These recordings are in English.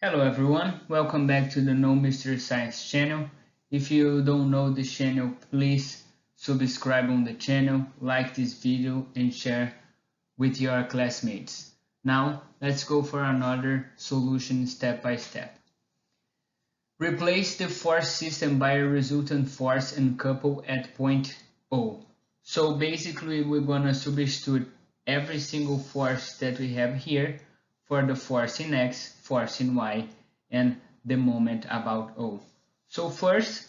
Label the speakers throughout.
Speaker 1: Hello everyone, welcome back to the No Mystery Science channel. If you don't know this channel, please subscribe on the channel, like this video and share with your classmates. Now let's go for another solution step by step. Replace the force system by a resultant force and couple at point O. So basically we're gonna substitute every single force that we have here for the force in X, force in Y, and the moment about O. So first,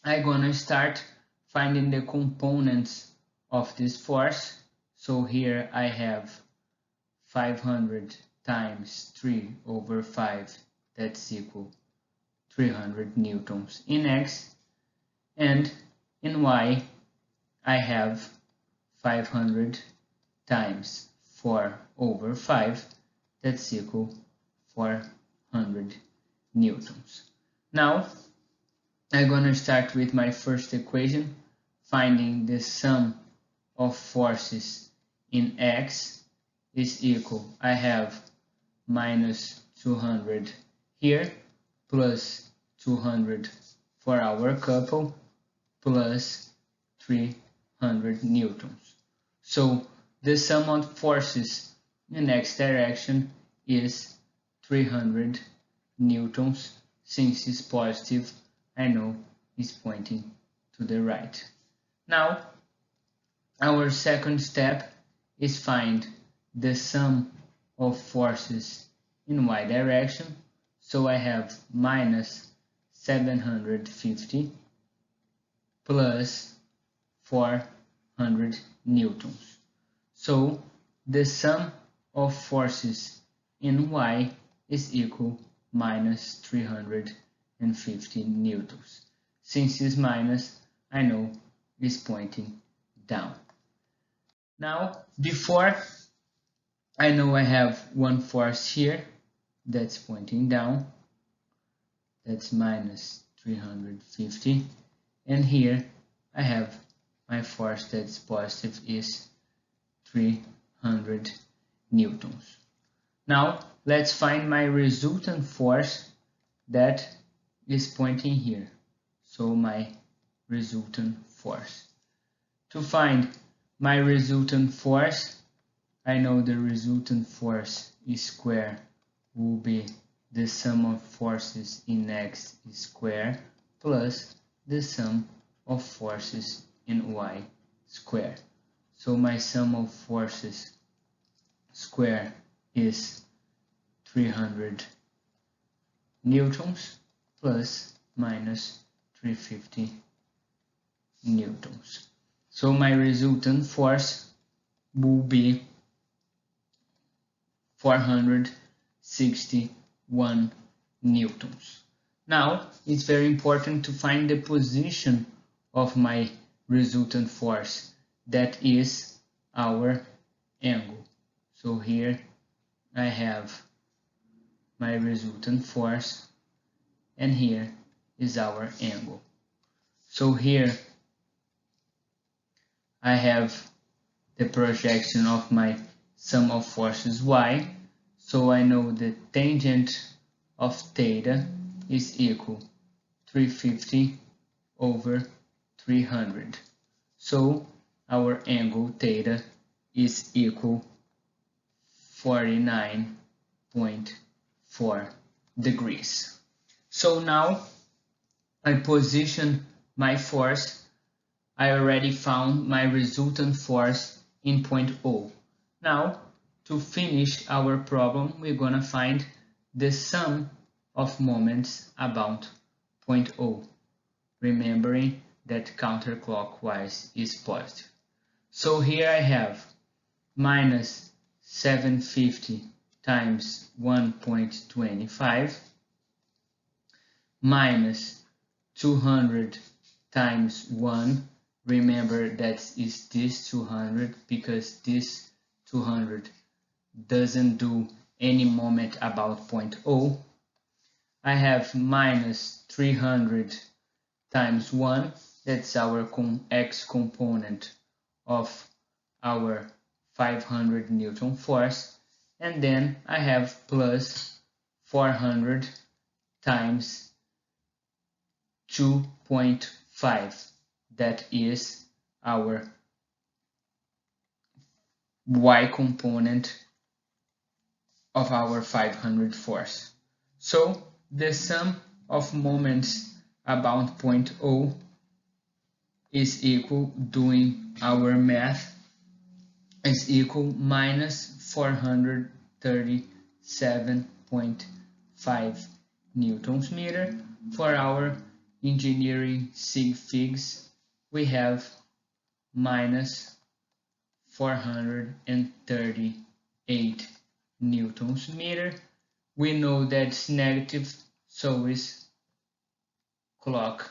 Speaker 1: I'm gonna start finding the components of this force. So here I have 500 times 3 over 5, that's equal 300 newtons in X, and in Y I have 500 times 4 over 5, that's equal 400 newtons. Now I'm gonna start with my first equation, finding the sum of forces in X is equal, I have minus 200 here, plus 200 for our couple, plus 300 newtons. So the sum of forces in X direction is 300 newtons. Since it's positive, I know it's pointing to the right. Now, our second step is find the sum of forces in Y direction. So I have minus 750 plus 400 newtons. So the sum of forces in Y is equal minus 350 newtons. Since it's minus, I know it's pointing down. Now, before I know I have one force here that's pointing down, that's minus 350, and here I have my force that's positive is 300 newtons. Now let's find my resultant force that is pointing here. So my resultant force. To find my resultant force, I know the resultant force square will be the sum of forces in X square plus the sum of forces in Y square. So my sum of forces square is 300 newtons plus minus 350 newtons. So my resultant force will be 461 newtons. Now it's very important to find the position of my resultant force, that is our angle. So here I have my resultant force and here is our angle. So here I have the projection of my sum of forces Y, so I know the tangent of theta is equal 350 over 300. So our angle theta is equal 49.4 degrees. So now I position my force. I already found my resultant force in point O. Now, to finish our problem, we're gonna find the sum of moments about point O, remembering that counterclockwise is positive. So here I have minus 750 times 1.25 minus 200 times 1. Remember that is this 200 because this 200 doesn't do any moment about point O. I have minus 300 times 1, that's our X component of our 500 Newton force, and then I have plus 400 times 2.5. That is our y component of our 500 force. So the sum of moments about point O is equal, doing our math, is equal minus 437.5 newtons meter. For our engineering sig figs, we have minus 438 newtons meter. We know that's negative, so it's clockwise.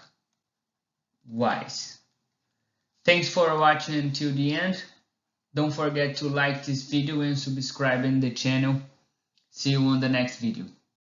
Speaker 1: Thanks for watching until the end. Don't forget to like this video and subscribe in the channel. See you on the next video.